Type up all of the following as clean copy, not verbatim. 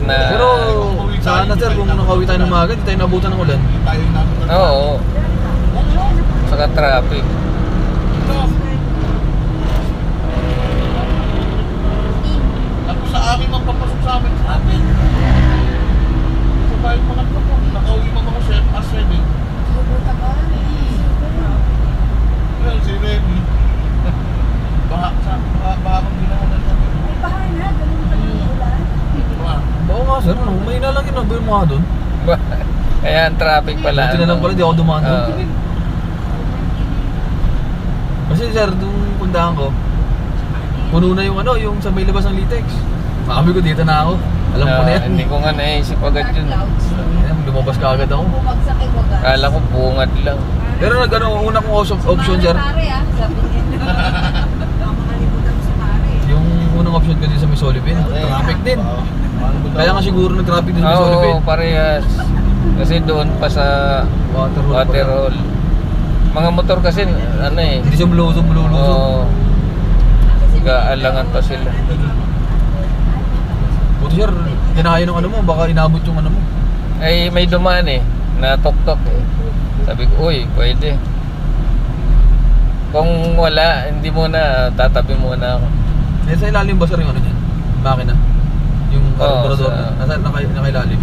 na... Pero sana sir, kung nakauwi tayo ng maaga, hindi tayo nabutan ng ulan. Oo. Saka traffic. Tapos sa akin magpapasok sa amin. So tayo mga truck, nakauwi mo ako sa 7. Well, si Remy. Baha kang ginawa na sa amin. Oo nga sir, may na lang yun, nabayo mo nga doon. Kaya ang traffic pala. Buti na lang pala, di ako dumaan doon. Oo. Kasi sir, nung puntahan ko, puno na yung yung sa may labas ng Litex. Sabi ko, dito na ako. Alam ko na yan. Hindi ko nga naisip agad yun. Ayan, lumabas ka agad ako. Kala ko bungad lang. Pero una kong option sir, yung unang option ko din sa may Solibin, traffic din. Kaya nga siguro nag-traffic din sa may Solibin. Oo, parehas. Kasi doon pa sa Waterhole. Mga motor kasi, Hindi siya blulusog. Oo. Gaalangan pa sila. Buti sir, kinakaya ng mo, baka inabot yung mo. Ay, may dumaan na tok-tok Sabi ko, uy, pwede. Kung wala, hindi muna, tatabi muna ako. Sa ilalim ba sir yung dyan? Makina? Yung carburetor na? Nasa nakailalim?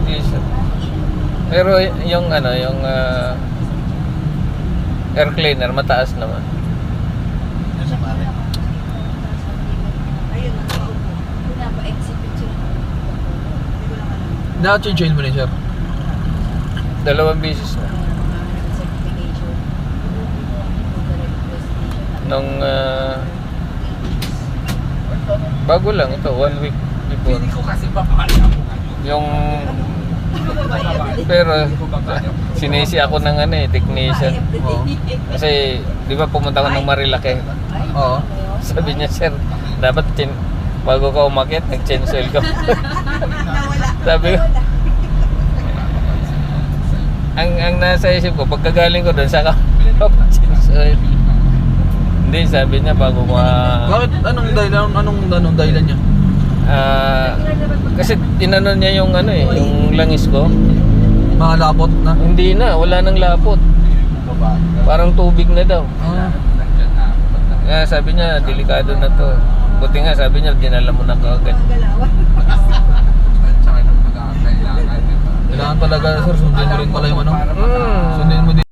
Hindi siya. Pero yung yung air cleaner, mataas naman. Na-change mo na sir? 2 beses na. Nung bago lang ito, 1 week before. Yung pero sinisi ako ng technician. Oo. Kasi di ba pumunta ako ng Marilake. Oo. Sabi niya, sir, dapat bago ka umakyat, nag-change oil ka. Sabi ko, ang nasa isip ko, pagkagaling ko doon, saka change oil. Hindi, sabi niya bago ka... Bakit? Anong dahilan niya? Kasi tinanong niya yung yung langis ko. Mga lapot na? Hindi na, wala nang lapot. Parang tubig na daw. Kaya sabi niya, delikado na to. Buti nga, sabi niya, dinala mo na kaagad. Kailangan talaga sir, sundin mo rin pala yung sundin mo din.